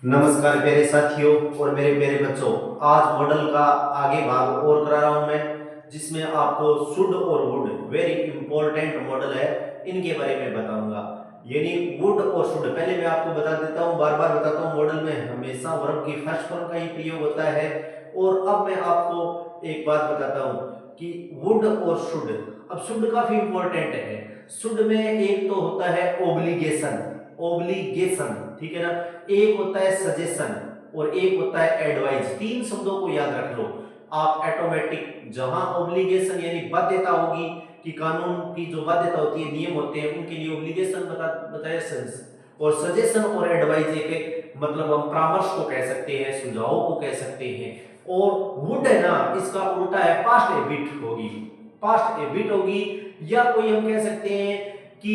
नमस्कार प्यारे साथियों और मेरे प्यारे बच्चों। आज मॉडल का आगे भाग और करा रहा हूं मैं, जिसमें आपको शुड और वुड वेरी इंपॉर्टेंट मॉडल है, इनके बारे में बताऊंगा। यानी वुड और शुड पहले मैं आपको बता देता हूं, बार बार बताता हूं, मॉडल में हमेशा वर्ब की फर्स्ट फॉर्म का ही प्रयोग होता है। और अब मैं आपको एक बात बताता हूं कि वुड और शुड। अब शुड काफी इंपॉर्टेंट है। शुड में एक तो होता है ओब्लिगेशन, ओब्लिगेशन, ठीक है ना। एक होता है सजेशन और एक होता है एडवाइस। तीन शब्दों को याद रख लो आप ऑटोमेटिक। जहां ऑब्लिगेशन यानी बाध्यता होगी कि कानून की जो बाध्यता होती है, नियम होते हैं, उनके लिए ऑब्लिगेशन बताया सेंस। और सजेशन और एडवाइस एक मतलब हम परामर्श को कह सकते हैं, सुझावों को कह सकते हैं। और वुड है ना, इसका उल्टा है, पास्ट एबिट होगी, पास्ट एबिट होगी। या कोई हम कह सकते हैं कि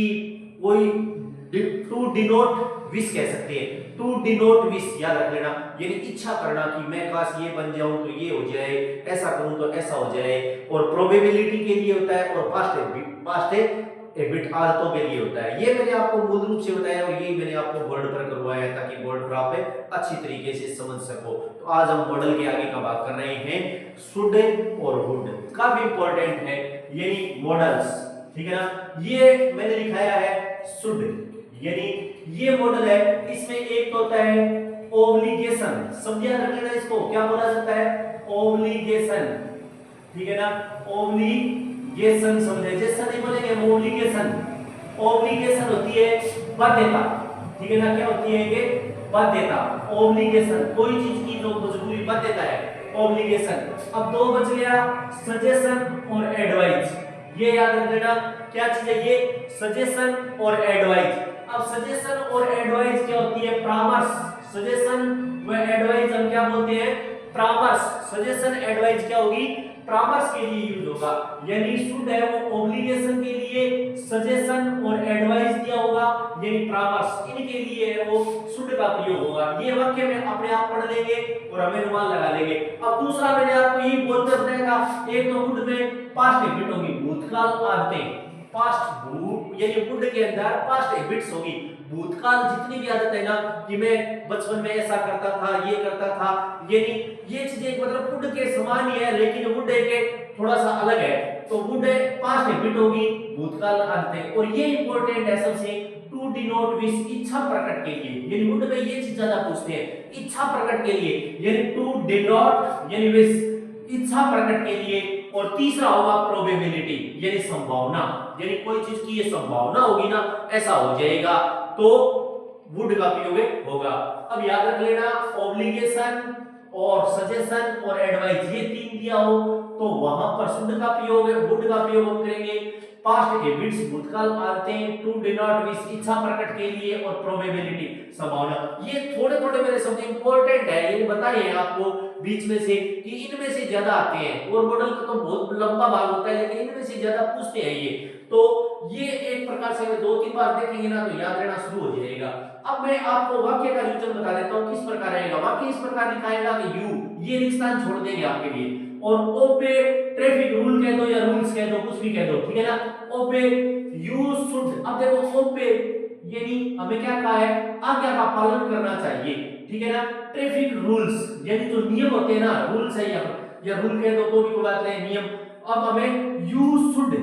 कोई टू डिनोट विश कह सकते हैं, टू डिनोट विश, याद रख लेना, यानी इच्छा करना कि मैं काश ये बन जाऊं तो ये हो जाए, ऐसा करूं तो ऐसा हो जाए। और प्रोबेबिलिटी के लिए होता है, और पास्ट एबिट आदतों के लिए होता है। ये मैंने आपको मूल रूप से बताया और यही मैंने आपको बोर्ड पर करवाया है, ताकि बोर्ड पर आप अच्छी तरीके से समझ सको। तो आज हम मॉडल के आगे का बात कर रहे हैं, शुड और वुड, काफी इंपॉर्टेंट है यानी मॉडल्स, ठीक है ना। ये मैंने लिखाया है शुड, यानी ये मॉडल है, इसमें एक तो होता है ओब्लिगेशन, समझ याद रख लेना इसको, क्या बोला जाता है, ओब्लिगेशन, ठीक है ना। ओब्लिगेशन समझे, जैसा नहीं बोलेंगे ओब्लिगेशन। ओब्लिगेशन होती है बाध्यता, ठीक है ना, क्या होती है ये, बाध्यता, ओब्लिगेशन, कोई चीज की जो मजबूरी बाध्यता है, ओब्लिगेशन। अब दो बच गया, सजेशन और एडवाइस। ये याद रख लेना, क्या चीज है ये, सजेशन और एडवाइस। अब सजेशन और एडवाइस क्या होती है, परामर्श। सजेशन व एडवाइस हम क्या बोलते हैं, परामर्श। सजेशन एडवाइस क्या होगी, परामर्श के लिए यूज होगा। यानी शुड है वो ऑब्लिगेशन के लिए, सजेशन और एडवाइस दिया होगा यानी परामर्श, इनके लिए वो शुड का प्रयोग होगा। ये वाक्य में अपने आप पढ़ लेंगे और हमें अनुमान लगा लेंगे। अब दूसरा मैंने आपको यही बोलते बताया था, एक तो वुड में पास्ट हैबिट होगी, भूतकाल आदतें, पास्ट भूत यानी वुड के अंदर पास्ट हैबिट्स होगी, भूतकाल जितनी भी आदत है ना, कि मैं बचपन में ऐसा करता था, ये करता था, यानी ये चीजें मतलब वुड के समान ही है, लेकिन वुड के थोड़ा सा अलग है। तो वुड पास्ट हैबिट होगी, भूतकाल आदतें। और ये इंपॉर्टेंट है सबसे, टू डिनोट विश, इच्छा प्रकट के लिए, यानी वुड में ये चीज ज्यादा पूछते हैं, इच्छा प्रकट के लिए, यानी टू डिनोट यानी विश, इच्छा प्रकट के लिए। और तीसरा होगा प्रोबेबिलिटी यानी संभावना, यानी कोई चीज की ये संभावना होगी ना, ऐसा हो जाएगा, तो वुड का प्रयोग होगा। अब याद रख लेना, ऑब्लिगेशन और सजेशन और एडवाइस, ये तीन दिया हो तो वहां पर शुड का प्रयोग है, वुड का प्रयोग हम करेंगे। पास्ट हैबिट्स भूतकाल आदतें, टू डू नॉट विश इच्छा प्रकट के लिए, और प्रोबेबिलिटी संभावना। ये थोड़े थोड़े मेरे शब्द इंपॉर्टेंट है, ये बताए हैं आपको बीच में से कि इनमें से ज्यादा आते हैं, और मॉडल का तो बहुत लंबा भाग होता है, लेकिन इनमें से ज्यादा पूछते हैं ये। तो ये एक प्रकार से दो तीन बार देखेंगे ना तो याद रहना शुरू हो जाएगा। अब मैं आपको वाक्य का रिविजन बता देता हूं, किस प्रकार रहेगा वाक्य। इस प्रकार लिखाएगा कि यू, ये रिक्तान छोड़ देंगे आपके लिए, और ओ पे ट्रैफिक रूल कह दो या रूल्स कह दो, कुछ भी कह दो, ठीक है ना। ओ पे यू शुड, अब देखो ओ पे यानी हमें क्या कहा है, आज्ञा का पालन करना चाहिए, ठीक है ना। ट्रैफिक रूल्स यानी जो नियम होते हैं ना, रूल्स है या रूल कह दो तो भी कोई बात नहीं, नियम। अब हमें यू शुड,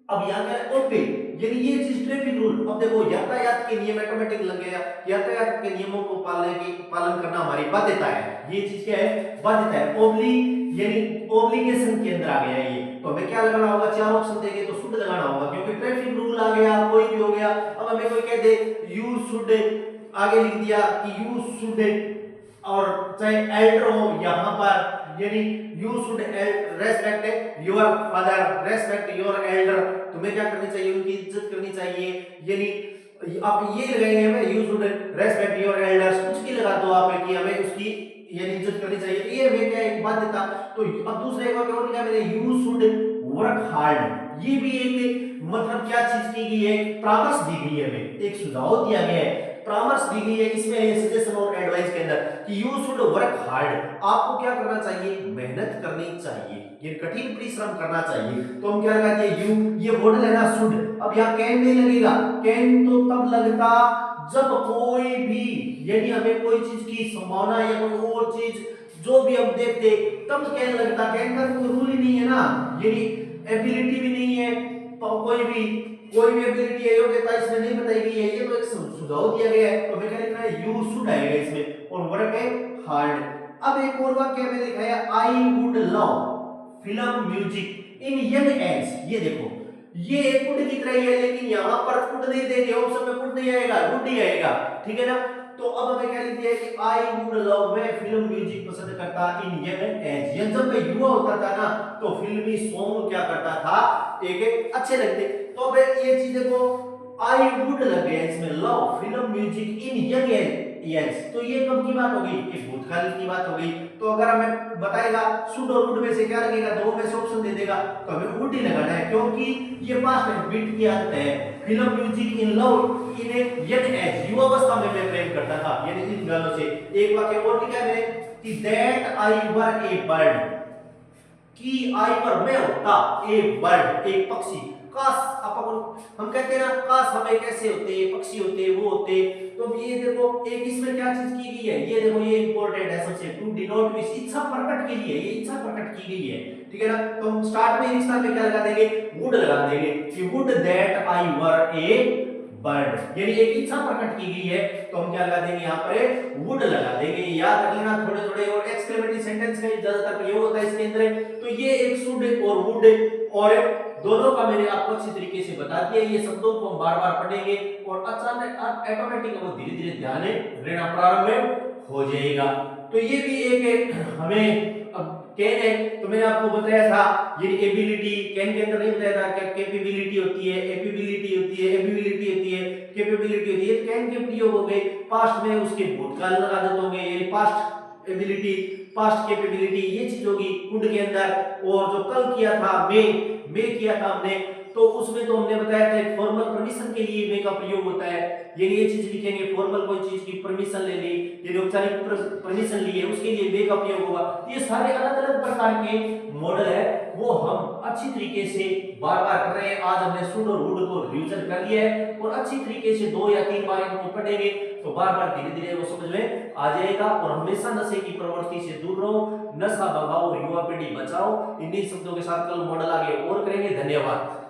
अब यहाँ क्या है, ओके, यानी ये चीज ट्रैफिक रूल। अब देखो यातायात के नियम ऑटोमेटिक लग गया, यातायात के नियमों को पालन करना हमारी बाध्यता है, ये चीज क्या है, बाध्यता है। ओब्ली यानी ओब्लिगेशन के अंदर आ गया ये, तो हमें क्या लगाना होगा, चार ऑप्शन देंगे तो शुड लगाना होगा, क्योंकि ट्रैफिक रूल आ गया, कोई भी हो गया। अब हमें कोई कह दे यू शुड, आगे लिख दिया कि यू शुड, और चाहे एल्डर हो यहाँ पर, यानी you should respect your father, respect your Elder, तुम्हें क्या करनी चाहिए, उनकी इज्जत करनी चाहिए। यानी आप ये लगाएंगे हमें you should respect your elders, कुछ भी लगा दो आप कि हमें उसकी यानी इज्जत करनी चाहिए, तो ये हमें क्या एक बाध्यता। तो अब दूसरे एक और लिखा मैंने, यू शुड वर्क हार्ड, ये भी एक मतलब क्या चीज की गई है, परामर्श दी गई है, हमें एक सुझाव दिया गया है, परामर्श दी गई है इसमें सजेशन और एडवाइस के अंदर कि यू शुड वर्क हार्ड, आपको क्या करना चाहिए, मेहनत करनी चाहिए, ये कठिन परिश्रम करना चाहिए। तो हम क्या लगाते हैं यू, ये मॉडल है ना शुड। अब यहाँ कैन नहीं लगेगा, कैन तो तब लगता जब कोई भी यदि हमें कोई चीज की संभावना या कोई और चीज जो भी हम देखते तब कहने लगता, कहने का कोई रूल ही नहीं है ना, यदि एबिलिटी भी नहीं है तो कोई भी एबिलिटी है योग्यता इसमें नहीं बताई गई है, ये तो एक सुझाव दिया गया है, तो हमें क्या लिखना है, यू शुड आएगा इसमें, और वर्क है हार्ड। अब एक और वाक्य में लिखा है I would love film music in young age, ये देखो ये एक पुट की तरह ही है, लेकिन यहाँ पर पुट नहीं दे दिया, ऑप्शन में पुट नहीं आएगा, वुड ही आएगा, ठीक है ना। तो अब हमें क्या लिख दिया है कि आई वुड लव, मैं फिल्म म्यूजिक पसंद करता इन यंग एज, ये जब मैं युवा होता था ना तो फिल्मी सॉन्ग क्या करता था, एक अच्छे लगते। तो अब ये चीज देखो आई वुड लग गया इसमें, love film music in young age, yes, तो ये कब की बात हो गई, ये भूतकाल की बात हो गई। तो अगर हमें बताएगा शुड और वुड में से क्या लगेगा, दो में से ऑप्शन दे देगा, तो हमें वुड ही लगाना है, क्योंकि ये पास्ट में बीट की आदत है। Film music in love in a young age, युवावस्था में मैं प्रेम करता था, यानी इन गानों से। एक वाक्य और लिखा है मैंने कि that I were A bird, कि आई पर मैं होता ए बर्ड, एक पक्षी। काश हम कहते हैं ना, काश हम एक ऐसे होते, पक्षी होते, वो होते। तो ये देखो एक इसमें क्या चीज की गई है, ये देखो ये इंपॉर्टेंट है सबसे, टू डिनोट विश, इच्छा प्रकट के लिए, ये इच्छा प्रकट की गई है, ठीक है ना। तो हम स्टार्ट में इस में क्या लगा देंगे, वुड लगा देंगे कि would that I were A bird, यानी एक इच्छा प्रकट की गई है, तो हम क्या लगा देंगे यहाँ पर, वुड लगा देंगे। याद रख लेना थोड़े थोड़े, और एक्सक्लेमेटरी सेंटेंस का ज्यादातर प्रयोग होता है इसके अंदर। तो ये एक शुड और वुड और दोनों का मैंने आपको अच्छी तरीके से बता दिया, ये शब्दों को हम बार बार पढ़ेंगे और अचानक ऑटोमेटिक वो धीरे धीरे ध्यान रहना प्रारंभ हो जाएगा। तो ये भी एक हमें अब कैन है, तो मैंने आपको बताया था ये एबिलिटी, कैन के अंदर नहीं बताया था क्या कैपेबिलिटी होती है, एबिलिटी होती है, एबिलिटी होती है, कैपेबिलिटी होती है। तो कैन के प्रयोग हो गए, पास्ट में उसके भूतकाल आदत हो गए, यानी पास्ट एबिलिटी, पास्ट कैपेबिलिटी, ये चीज होगी कुड के अंदर। और जो कल किया था मे किया था हमने, तो उसमें तो हमने बताया था एक फॉर्मल परमिशन के लिए मे का प्रयोग होता है, ये चीज लिखेंगे, फॉर्मल कोई चीज की परमिशन ले ली, ये औपचारिक परमिशन ली है, उसके लिए मे का प्रयोग होगा। ये सारे अलग अलग प्रकार के मॉडल है, वो हम अच्छी तरीके से बार बार कर रहे हैं। आज हमने शुड और वुड को रिवीजन कर लिया है और अच्छी तरीके से 2 या 3 बार इनको पढ़ेंगे तो बार बार धीरे धीरे वो समझ में आ जाएगा। और हमेशा नशे की प्रवृत्ति से दूर रहो, नशा भगाओ, युवा पीढ़ी बचाओ। इन्हीं शब्दों के साथ कल मॉडल आगे और करेंगे। धन्यवाद।